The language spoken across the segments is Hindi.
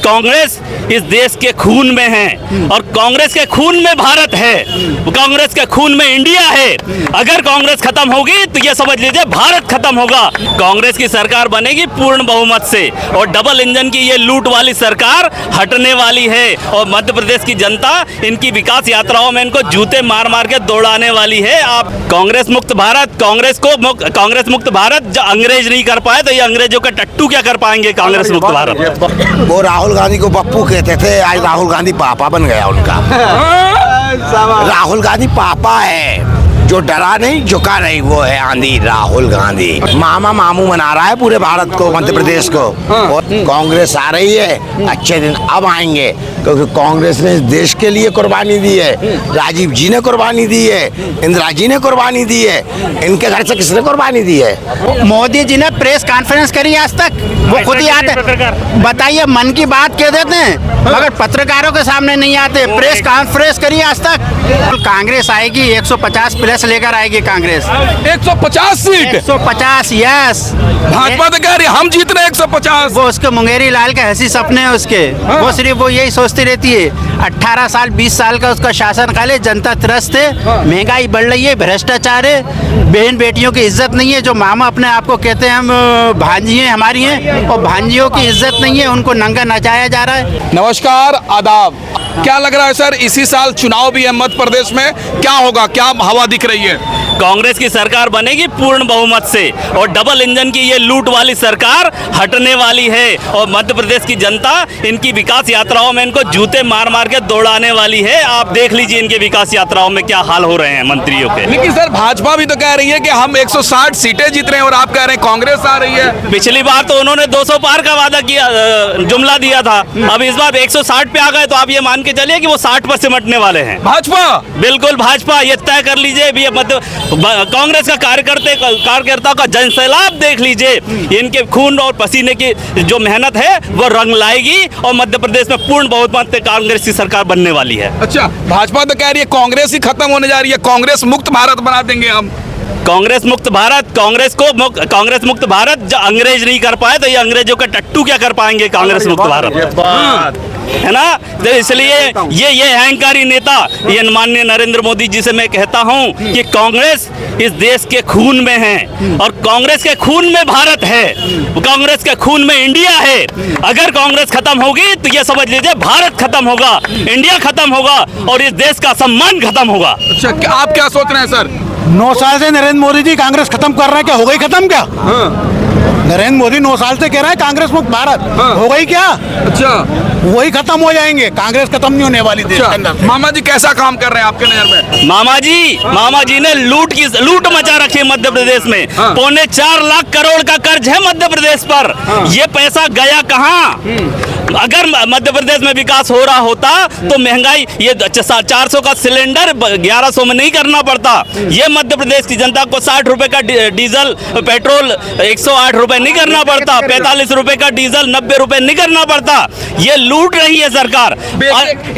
कांग्रेस इस देश के खून में है और कांग्रेस के खून में भारत है, कांग्रेस के खून में इंडिया है। अगर कांग्रेस खत्म होगी तो ये समझ लीजिए भारत खत्म होगा। कांग्रेस की सरकार बनेगी पूर्ण बहुमत से और डबल इंजन की ये लूट वाली सरकार हटने वाली है और मध्य प्रदेश की जनता इनकी विकास यात्राओं में इनको जूते मार मार के दौड़ाने वाली है। आप कांग्रेस मुक्त भारत, कांग्रेस मुक्त भारत जो अंग्रेज नहीं कर पाए तो ये अंग्रेजों का टट्टू क्या कर पाएंगे कांग्रेस मुक्त भारत। वो राहुल गांधी को पप्पू कहते थे, आज राहुल गांधी पापा बन गया उनका। राहुल गांधी पापा है, जो डरा नहीं झुका नहीं, वो है आंधी राहुल गांधी। मामा मामू मना रहा है पूरे भारत को, मध्य प्रदेश को। और कांग्रेस आ रही है, अच्छे दिन अब आएंगे क्योंकि कांग्रेस ने इस देश के लिए कुर्बानी दी है। राजीव जी ने कुर्बानी दी है, इंदिरा जी ने कुर्बानी दी है, इनके घर से किसने कुर्बानी दी है? मोदी जी ने प्रेस कॉन्फ्रेंस करी आज तक, वो खुद ही आते बताइए, मन की बात कह देते हैं मगर पत्रकारों के सामने नहीं आते। प्रेस कॉन्फ्रेंस करी आज तक। कांग्रेस आएगी 150 प्लस लेकर आएगी कांग्रेस। 150 seat, 150 yes. भाजपा तो कह रही है हम जीत रहे 150। वो उसके मुंगेरी लाल के हंसी सपने हैं उसके। वो सिर्फ वो यही सोचती रहती है 18 साल 20 साल का उसका शासन काल है, जनता त्रस्त है, महंगाई बढ़ रही है, भ्रष्टाचार है, बहन बेटियों की इज्जत नहीं है। जो मामा अपने आप को कहते हैं हम भांजी हैं हमारी हैं, और भांजियों की इज्जत नहीं है, उनको नंगा नचाया जा रहा है। नमस्कार, आदाब। क्या लग रहा है सर, इसी साल चुनाव भी है मध्य प्रदेश में, क्या होगा, क्या हवा दिख रही है? कांग्रेस की सरकार बनेगी पूर्ण बहुमत से और डबल इंजन की ये लूट वाली सरकार हटने वाली है और मध्य प्रदेश की जनता इनकी विकास यात्राओं में इनको जूते मार मार के दौड़ाने वाली है। आप देख लीजिए इनके विकास यात्राओं में क्या हाल हो रहे हैं मंत्रियों के। लेकिन सर भाजपा भी तो कह रही है कि हम 160 सीटें जीत रहे हैं और आप कह रहे हैं कांग्रेस आ रही है। पिछली बार तो उन्होंने 200 पार का वादा किया, जुमला दिया था। अब इस बार 160 पे आ गए तो आप ये मान के चलिए कि वो 60 पर सिमटने वाले हैं। भाजपा बिल्कुल भाजपा, ये तय कर लीजिए। भी कांग्रेस का कार्यकर्ताओं का जनसैलाब देख लीजिए, इनके खून और पसीने की जो मेहनत है वो रंग लाएगी और मध्य प्रदेश में पूर्ण बहुमत से कांग्रेस की सरकार बनने वाली है। अच्छा, भाजपा तो कह रही है कांग्रेस ही खत्म होने जा रही है, कांग्रेस मुक्त भारत बना देंगे हम। कांग्रेस मुक्त भारत, कांग्रेस मुक्त भारत जो अंग्रेज नहीं कर पाए तो ये अंग्रेजों का टट्टू क्या कर पाएंगे कांग्रेस मुक्त भारत, है ना। तो इसलिए ये अहंकारी नेता, ये माननीय नरेंद्र मोदी जी से मैं कहता हूं कि कांग्रेस इस देश के खून में है और कांग्रेस के खून में भारत है, कांग्रेस के खून में इंडिया है। अगर कांग्रेस खत्म होगी तो ये समझ लीजिए भारत खत्म होगा, इंडिया खत्म होगा और इस देश का सम्मान खत्म होगा। अच्छा, आप क्या सोच रहे हैं सर? 9 साल से नरेंद्र मोदी जी कांग्रेस खत्म कर रहे हैं, क्या हो गई खत्म क्या? नरेंद्र मोदी 9 साल से कह रहे हैं कांग्रेस मुक्त भारत, हो गई क्या? अच्छा, वही खत्म हो जाएंगे, कांग्रेस खत्म नहीं होने वाली देश के अंदर। मामा जी कैसा काम कर रहे हैं आपके नजर में? मामा जी ने लूट मचा रखी है मध्य प्रदेश में। 4.25 लाख करोड़ का कर्ज है मध्य प्रदेश पर। ये पैसा गया कहाँ? अगर मध्य प्रदेश में विकास हो रहा होता तो महंगाई ये 400 का सिलेंडर 1100 में नहीं करना पड़ता। ये मध्य प्रदेश की जनता को 60 रुपए का डीजल पेट्रोल 108 रुपए नहीं करना पड़ता, 45 रुपए का डीजल 90 रुपए नहीं करना पड़ता। ये लूट रही है सरकार।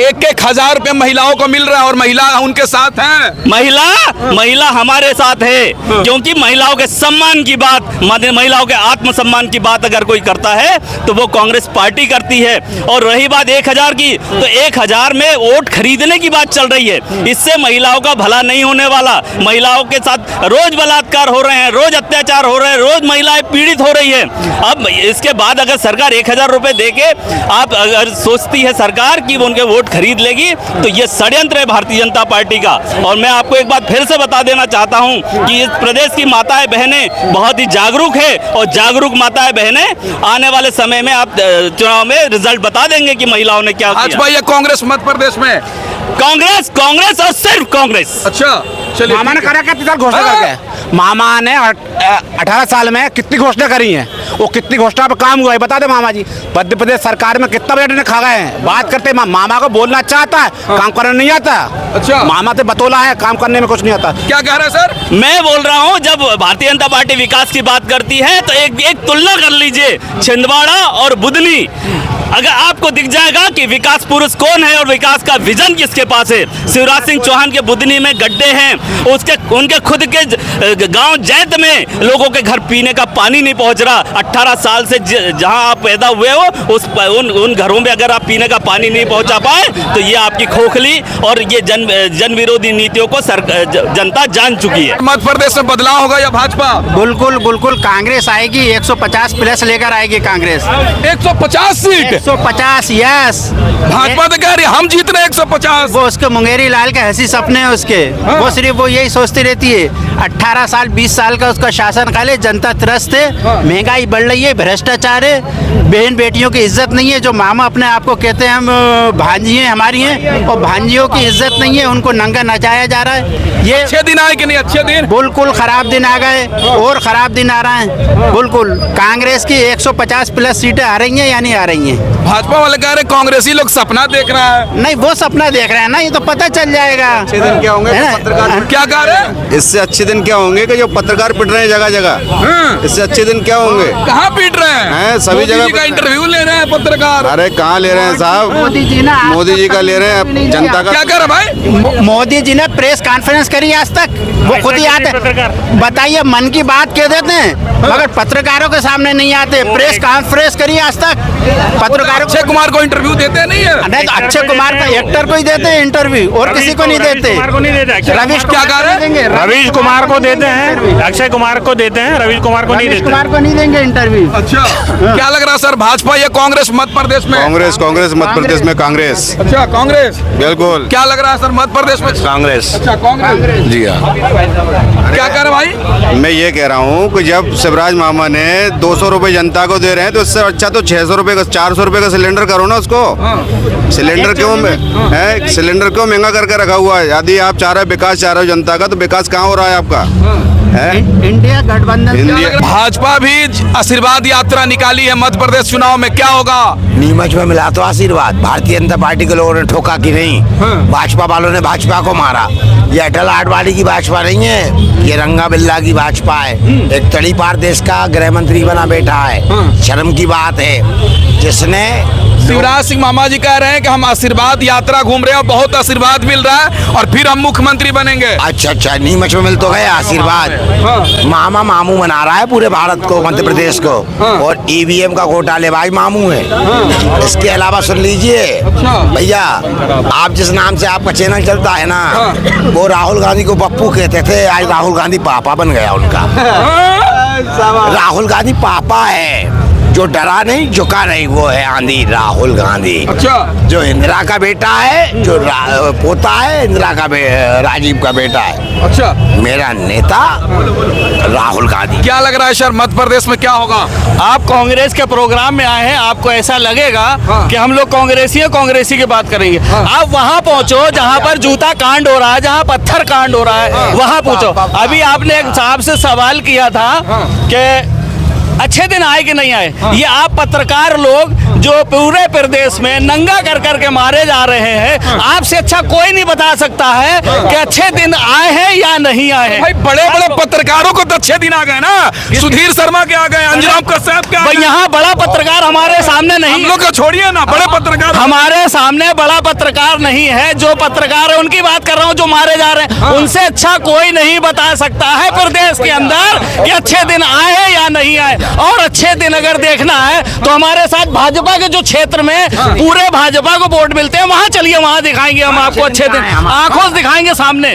1,000 रुपए महिलाओं को मिल रहा है और महिला उनके साथ है। महिला हमारे साथ है क्योंकि महिलाओं के सम्मान की बात, महिलाओं के आत्मसम्मान की बात अगर कोई करता है तो वो कांग्रेस पार्टी करती है। और रही बात 1000 की, तो 1000 में वोट खरीदने की बात चल रही है। इससे महिलाओं का भला नहीं होने वाला। महिलाओं के साथ रोज बलात्कार हो रहे हैं, रोज अत्याचार हो रहे हैं, रोज महिलाएं पीड़ित हो रही है। अब इसके बाद अगर सरकार 1000 रुपए देके आप अगर सोचती है सरकार कि वो उनके वोट खरीद लेगी तो ये षड्यंत्र है भारतीय जनता पार्टी का। और मैं आपको एक बात फिर से बता देना चाहता हूं कि इस प्रदेश की माताएं बहनें बहुत ही जागरूक है और जागरूक माताएं बहनें आने वाले समय में आप चुनाव में रिजल्ट बता देंगे कि महिलाओं ने क्या आज भाई कांग्रेस मध्य प्रदेश में कांग्रेस और सिर्फ कांग्रेस। अच्छा, चलिए। मामा ने करा क्या घोषणा करके? मामा ने 18 साल में कितनी घोषणा करी है, वो कितनी घोषणा पर काम हुआ है बता दे मामा जी। मध्य प्रदेश सरकार में कितना बजट ने खा गए हैं। बात करते मामा को बोलना अच्छा आता है, काम करना नहीं आता। अच्छा, मामा से बतौला है, काम करने में कुछ नहीं आता। क्या कह रहे हैं सर? मैं बोल रहा हूं जब भारतीय जनता पार्टी विकास की बात करती है तो एक तुलना कर लीजिए छिंदवाड़ा और बुधनी। अगर आपको दिख जाएगा कि विकास पुरुष कौन है और विकास का विजन किसके पास है। शिवराज सिंह चौहान के बुधनी में गड्ढे हैं, उनके खुद के गांव जैत में लोगों के घर पीने का पानी नहीं पहुंच रहा। 18 साल से जहां आप पैदा हुए हो उन घरों में अगर आप पीने का पानी नहीं पहुंचा पाए तो ये आपकी खोखली और ये जन विरोधी नीतियों को जनता जान चुकी है। मध्य प्रदेश में बदलाव होगा या भाजपा? बिल्कुल बिल्कुल कांग्रेस आएगी, 150 प्लस लेकर आएगी कांग्रेस। 150 सीट? 150, यस। भाजपा तो कह रही है हम जीत रहे 150। वो उसके मुंगेरी लाल के हंसी सपने हैं उसके। वो सिर्फ वो यही सोचती रहती है 18 साल 20 साल का उसका शासन काल, जनता त्रस्त है, महंगाई बढ़ रही है, भ्रष्टाचार है, बहन बेटियों की इज्जत नहीं है। जो मामा अपने आप को कहते हैं हम भांजी हैं हमारी हैं, और भांजियों की इज्जत नहीं है, उनको नंगा नचाया जा रहा है। ये अच्छे दिन आए कि नहीं? अच्छे दिन? बिल्कुल खराब दिन आ गए और खराब दिन आ रहे हैं। बिल्कुल कांग्रेस की 150 प्लस सीटें आ रही हैं या नहीं आ रही हैं? भाजपा वाले कह रहे कांग्रेसी लोग सपना देख रहा है। नहीं, वो सपना देख रहे हैं ना, ये तो पता चल जाएगा। अच्छे दिन क्या होंगे? है ना? पत्रकार क्या कह रहे हैं? इससे अच्छे दिन क्या होंगे कि जो पत्रकार पिट रहे हैं जगह जगह, इससे अच्छे दिन क्या होंगे? कहाँ पीट रहे हैं? सभी मोदी जगह जी का इंटरव्यू ले रहे हैं पत्रकार। अरे कहाँ ले रहे हैं साहब? मोदी जी ना मोदी जी का ले रहे हैं, जनता का। क्या कह रहे भाई? मोदी जी ने प्रेस कॉन्फ्रेंस करी आज तक, वो खुद ही आते। बताइए, मन की बात कह देते हैं मगर पत्रकारों के सामने नहीं आते। प्रेस कॉन्फ्रेंस करी आज तक, पत्रकारों अक्षय कुमार को इंटरव्यू देते नहीं है? नहीं, तो अक्षय कुमार का एक्टर को ही देते हैं इंटरव्यू, और किसी को नहीं देते। रवीश क्या कह रहे हैं? रवीश कुमार को देते हैं, अक्षय कुमार को देते हैं, रवीश कुमार को नहीं रवीश देते। कुमार को नहीं देंगे इंटरव्यू। अच्छा, क्या लग रहा है सर, भाजपा या कांग्रेस मध्य प्रदेश में? कांग्रेस मध्य प्रदेश में कांग्रेस। अच्छा, कांग्रेस। बिल्कुल क्या लग रहा है सर मध्य प्रदेश में? कांग्रेस। अच्छा, कांग्रेस। जी हाँ। क्या कह रहे भाई? मैं ये कह रहा हूँ कि जब शिवराज मामा ने 200 रुपए जनता को दे रहे हैं तो इससे अच्छा तो 600 रुपए का 400 रुपए का सिलेंडर करो ना उसको। सिलेंडर क्यों है? सिलेंडर क्यों महंगा करके रखा हुआ है? यदि आप चाह रहे विकास चाह रहे हो जनता का, तो विकास कहाँ हो रहा है आपका? है इंडिया गठबंधन इंडिया भाजपा भी आशीर्वाद यात्रा निकाली है मध्य प्रदेश चुनाव में, क्या होगा? नीमच में मिला तो आशीर्वाद। भारतीय जनता पार्टी के लोगों ने ठोका कि नहीं? भाजपा वालों ने भाजपा को मारा। ये अटल आडवाणी की भाजपा नहीं है, ये रंगा बिल्ला की भाजपा है। एक तड़ी पार देश का गृह मंत्री बना बैठा है। शर्म की बात है जिसने शिवराज सिंह मामा जी कह रहे हैं कि हम आशीर्वाद यात्रा घूम रहे हैं और बहुत आशीर्वाद मिल रहा है और फिर हम मुख्यमंत्री बनेंगे। अच्छा, नीमच में मिल तो गए आशीर्वाद। मामा मामू मना रहा है पूरे भारत को, मध्य प्रदेश को, और ईवीएम का घोटालेबाज मामू है। इसके अलावा सुन लीजिए भैया, आप जिस नाम से आपका चैनल चलता है ना, वो राहुल गांधी को पप्पू कहते थे, आज राहुल गांधी पापा बन गया उनका। राहुल गांधी पापा है, जो डरा नहीं झुका नहीं, वो है आंधी राहुल गांधी। अच्छा, जो इंदिरा का बेटा है, जो पोता है इंदिरा का राजीव का बेटा है। अच्छा, मेरा नेता राहुल गांधी। क्या लग रहा है सर मध्य प्रदेश में क्या होगा? आप कांग्रेस के प्रोग्राम में आए हैं, आपको ऐसा लगेगा कि हम लोग कांग्रेसी की बात करेंगे। आप वहाँ पहुँचो जहाँ पर जूता कांड हो रहा है, जहाँ पत्थर कांड हो रहा है, वहाँ पूछो। अभी आपने एक साहब से सवाल किया था कि अच्छे दिन आए कि नहीं आए। ये आप पत्रकार लोग जो पूरे प्रदेश में नंगा कर करके मारे जा रहे हैं, आपसे अच्छा कोई नहीं बता सकता है कि अच्छे दिन आए हैं या नहीं आए हैं। भाई बड़े बड़े पत्रकारों को तो अच्छे दिन आ गए ना, सुधीर शर्मा के आ गए, अंजनाब कश्यप के आ भाई गए। यहाँ बड़ा पत्रकार हमारे सामने हम नहीं, लोग को छोड़िए ना, बड़े पत्रकार हमारे सामने बड़ा पत्रकार नहीं है। जो पत्रकार है उनकी बात कर रहा हूँ, जो मारे जा रहे हैं, उनसे अच्छा कोई नहीं बता सकता है प्रदेश के अंदर कि अच्छे दिन आए हैं या नहीं आए। और अच्छे दिन अगर देखना है तो हमारे साथ भाजपा के जो क्षेत्र में पूरे भाजपा को वोट मिलते हैं, वहाँ चलिए, वहाँ दिखाएंगे हम आपको अच्छे दिन, आंखों से दिखाएंगे सामने।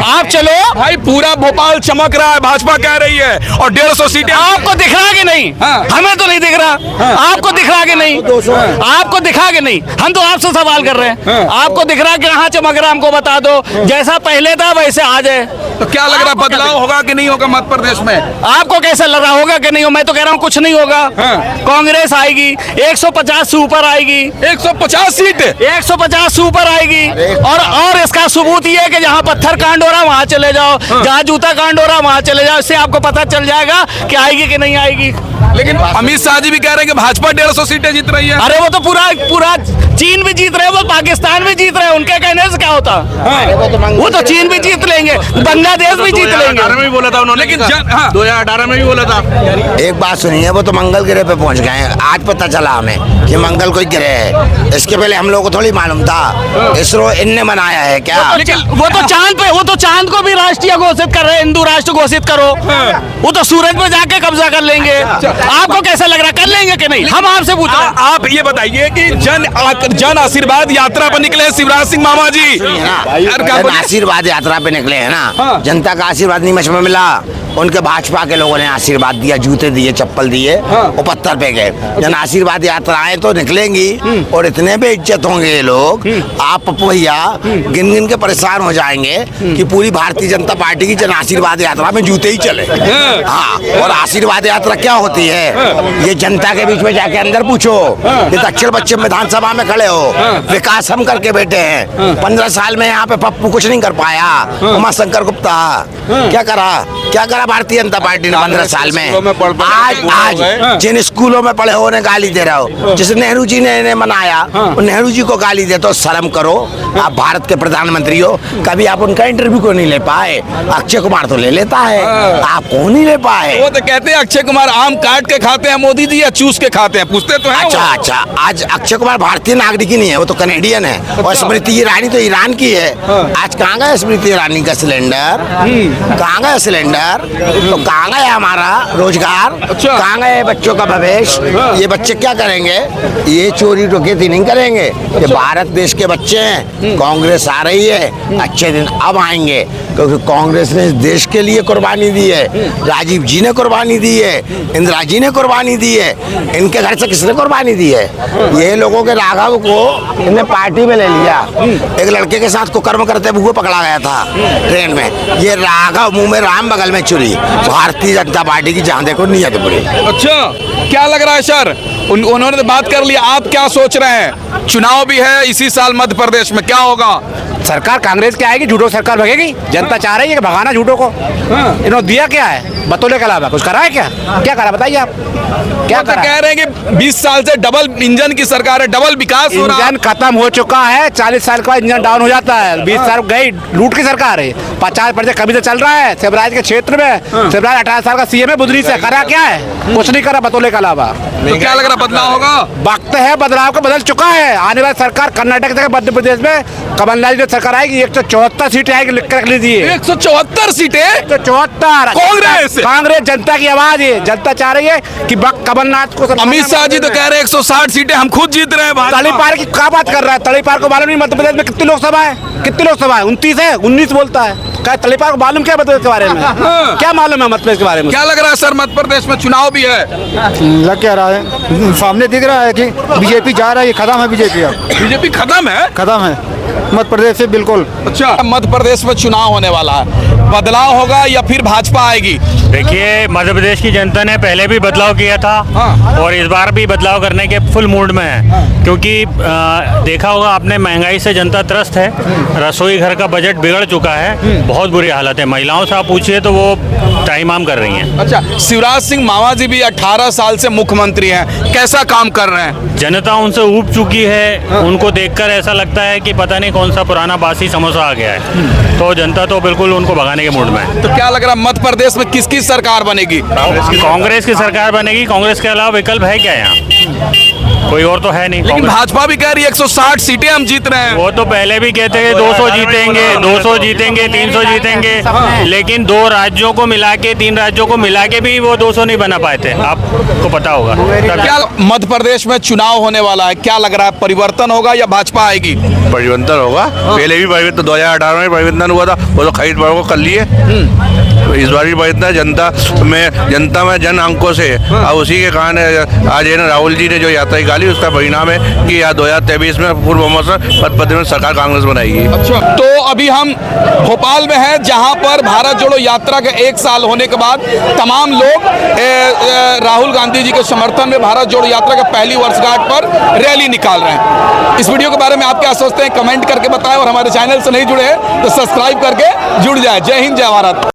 आप चलो भाई, पूरा भोपाल चमक रहा है, भाजपा कह रही है, और 150 सीटें। आपको दिख रहा कि नहीं? हमें तो नहीं दिख रहा। आपको दिख रहा कि नहीं? आपको दिखा कि नहीं? हम तो आपसे सवाल कर रहे हैं, आपको दिख रहा कि कहाँ चमक रहा, हमको बता दो। जैसा पहले था वैसे आ जाए। तो क्या लग रहा है, बदलाव होगा कि नहीं होगा मध्य प्रदेश में? आपको कैसा लग रहा होगा कि नहीं हो? मैं तो कह रहा हूँ कुछ नहीं होगा। कांग्रेस आएगी, 150 से ऊपर आएगी, 150 सीट, 150 से ऊपर आएगी। और इसका सबूत ये है कि जहाँ पत्थर कांड हो रहा है वहाँ चले जाओ, जहाँ जूता कांड हो रहा है वहाँ चले जाओ, इससे आपको पता चल जाएगा कि आएगी कि नहीं आएगी। लेकिन अमित शाह जी भी कह रहे हैं कि भाजपा 150 सीटें जीत रही है। अरे वो तो पूरा चीन भी जीत रहे हैं, वो पाकिस्तान भी जीत रहे हैं, उनके कहने से क्या होता? वो तो चीन भी जीत लेंगे, बंगाल पूरा देश भी जीत लेंगे। 2018 में भी बोला था उन्होंने, लेकिन 2018 में भी बोला था। एक बात सुनिए, वो तो मंगल ग्रह पे पहुंच गए हैं। आज पता चला हमें कि मंगल कोई ग्रह है। इसके पहले हम लोगों को थोड़ी मालूम था। इसरो इनने बनाया है क्या? लेकिन वो तो चांद पे, वो तो चांद को भी राष्ट्रीय घोषित कर रहे हैं, हिंदू राष्ट्र घोषित करो। वो तो सूरज पे जाके कब्जा कर लेंगे। आपको कैसा लग रहा है, कर लेंगे कि नहीं? हम आपसे पूछ रहे हैं। आप ये बताइए कि जन आशीर्वाद यात्रा पर निकले शिवराज सिंह मामा जी। यार क्या जन बोले? आशीर्वाद यात्रा पे निकले हैं ना। हाँ। जनता का आशीर्वाद नहीं मुझ में मिला। उनके भाजपा के लोगों ने आशीर्वाद दिया, जूते दिए, चप्पल दिए, वो पत्थर पे गए। जन आशीर्वाद यात्राएं तो निकलेंगी और इतने बेइज्जत होंगे ये लोग। आप पप्पू भैया गिन गिन के परेशान हो जाएंगे कि पूरी भारतीय जनता पार्टी की जन आशीर्वाद यात्रा में जूते ही चले। हाँ, और आशीर्वाद यात्रा क्या होती है ये जनता के बीच में जाके अंदर पूछो। ये दक्षिण पश्चिम विधानसभा में खड़े हो, विकास हम करके बैठे हैं। 15 साल में यहाँ पे पप्पू कुछ नहीं कर पाया। उमा शंकर गुप्ता क्या करा भारतीय जनता पार्टी ने 15 साल में? आज जिन स्कूलों में पढ़े हो उन्हें गाली दे रहे हो। जिस नेहरू जी ने इन्हें मनाया, नेहरू जी को गाली दे तो शर्म करो। आप भारत के प्रधानमंत्री हो, कभी आप उनका इंटरव्यू क्यों नहीं ले पाए? अक्षय कुमार तो ले लेता है, आप क्यों नहीं ले पाए? वो तो कहते हैं अक्षय कुमार आम काट के खाते हैं, मोदी जी या चूस के खाते हैं, पूछते तो हैं। अच्छा, आज अक्षय कुमार भारतीय नागरिक ही नहीं है, वो तो कनेडियन है। और स्मृति ईरानी तो ईरान की है। आज कहाँ गया स्मृति ईरानी का सिलेंडर? कहाँ गया सिलेंडर? तो कहाँ गया हमारा रोजगार? कहाँ गए बच्चों का भविष्य? ये बच्चे क्या करेंगे? ये चोरी डकैती नहीं करेंगे। ये भारत देश के बच्चे हैं। कांग्रेस आ रही है, अच्छे दिन अब आएंगे, क्योंकि कांग्रेस ने इस देश के लिए कुर्बानी दी है। राजीव जी ने कुर्बानी दी है, इंदिरा जी ने कुर्बानी दी है। इनके घर से किसने कुर्बानी दी है? ये लोगों के राघव को इन्हें पार्टी में ले लिया। एक लड़के के साथ कुकर्म करते हुए पकड़ा गया था ट्रेन में। ये राघव मुंह में राम बगल में चुरी। भारतीय जनता पार्टी की जहाँ देखो नीयत बुरी। अच्छा, क्या लग रहा है सर? उन्होंने तो बात कर लिया, आप क्या सोच रहे हैं? चुनाव भी है इसी साल मध्य प्रदेश में, क्या होगा? सरकार कांग्रेस की आएगी, झूठो सरकार भगेगी। जनता चाह रही है कि भगाना झूठो को। इन्होंने दिया क्या है बतौले के अलावा? कुछ करा है क्या? क्या करा बताइए आप, क्या तो कह रहे हैं कि 20 साल से डबल इंजन की सरकार है, डबल विकास हो रहा है। इंजन खत्म हो चुका है। 40 साल के बाद इंजन डाउन हो जाता है। 20 साल गई, लूट की सरकार है। 50% कभी से चल रहा है शिवराज के क्षेत्र में। शिवराज 18 साल का सीएम है, बुधनी से करा क्या है? कुछ नहीं करा बतौले के अलावा। तो क्या लग रहा बदलाव होगा? वक्त है बदलाव का, बदल चुका है। आने वाली सरकार कर्नाटक से मध्य प्रदेश में कमलनाथ की सरकार आएगी। 174 सीटें आएगी, लिख कर रख लीजिए। 174 सीटें? 174। कांग्रेस जनता की आवाज है। जनता चाह रही है कि कमलनाथ को। अमित शाह जी तो कह रहे हैं 160 सीटें हम खुद जीत रहे हैं। तड़ीपार की क्या बात कर रहा है? तड़ीपार को मालूम नहीं मध्य प्रदेश में कितनी लोकसभा है? कितनी लोकसभा है? 29 है, 19 बोलता है। क्या तड़ीपार को मालूम क्या मध्य प्रदेश के बारे में? क्या मालूम है मध्य प्रदेश के बारे में? क्या लग रहा है सर, मध्य प्रदेश में चुनाव भी है? लग क्या रहा है? सामने दिख रहा है कि बीजेपी जा रहा है, ये खत्म है बीजेपी। अब बीजेपी खत्म है? खत्म है मध्य प्रदेश से बिल्कुल। अच्छा, मध्य प्रदेश में चुनाव होने वाला है, बदलाव होगा या फिर भाजपा आएगी? देखिए, मध्य प्रदेश की जनता ने पहले भी बदलाव किया था और इस बार भी बदलाव करने के फुल मूड में है। क्योंकि देखा होगा आपने, महंगाई से जनता त्रस्त है। रसोई घर का बजट बिगड़ चुका है, बहुत बुरी हालत है। महिलाओं से आप पूछिए तो वो टाइम कर रही हैं। अच्छा, शिवराज सिंह मामा जी भी 18 साल से मुख्यमंत्री हैं, कैसा काम कर रहे हैं? जनता उनसे ऊब चुकी है। उनको देखकर ऐसा लगता है कि पता नहीं कौन सा पुराना बासी समोसा आ गया है। तो जनता तो बिल्कुल उनको भगाने के मूड में है। तो क्या लग रहा है मध्य प्रदेश में किसकी सरकार बनेगी? कांग्रेस की सरकार बनेगी। कांग्रेस के अलावा विकल्प है क्या यहाँ? कोई और तो है नहीं। लेकिन भाजपा भी कह रही है 160 सीटें हम जीत रहे हैं। वो तो पहले भी कहते हैं 200 जीतेंगे, 200 जीतेंगे, 300 जीतेंगे, लेकिन 2 राज्यों को मिला के, 3 राज्यों को मिला के भी वो 200 नहीं बना पाए थे। आपको पता होगा। क्या मध्य प्रदेश में चुनाव होने वाला है, क्या लग रहा है, परिवर्तन होगा या भाजपा आएगी? परिवर्तन होगा। पहले भी परिवर्तन 2018 में परिवर्तन हुआ था, वो तो खरीद को कर लिए। इस बार भी परिवर्तन जनता में जन अंकों से। अब उसी के कारण आज है ना, राहुल जी ने जो यात्रा निकाली उसका परिणाम है कि यहाँ 2023 में पूर्व बहुमत से मध्य प्रदेश में सरकार कांग्रेस बनाएगी। अच्छा, तो अभी हम भोपाल में हैं, जहाँ पर भारत जोड़ो यात्रा के 1 साल होने के बाद तमाम लोग राहुल गांधी जी के समर्थन में भारत जोड़ो यात्रा के पहली वर्षगांठ पर रैली निकाल रहे हैं। इस वीडियो के बारे में आप क्या सोचते हैं, कमेंट करके बताएं। और हमारे चैनल से नहीं जुड़े हैं तो सब्सक्राइब करके जुड़ जाए। जय हिंद, जय भारत।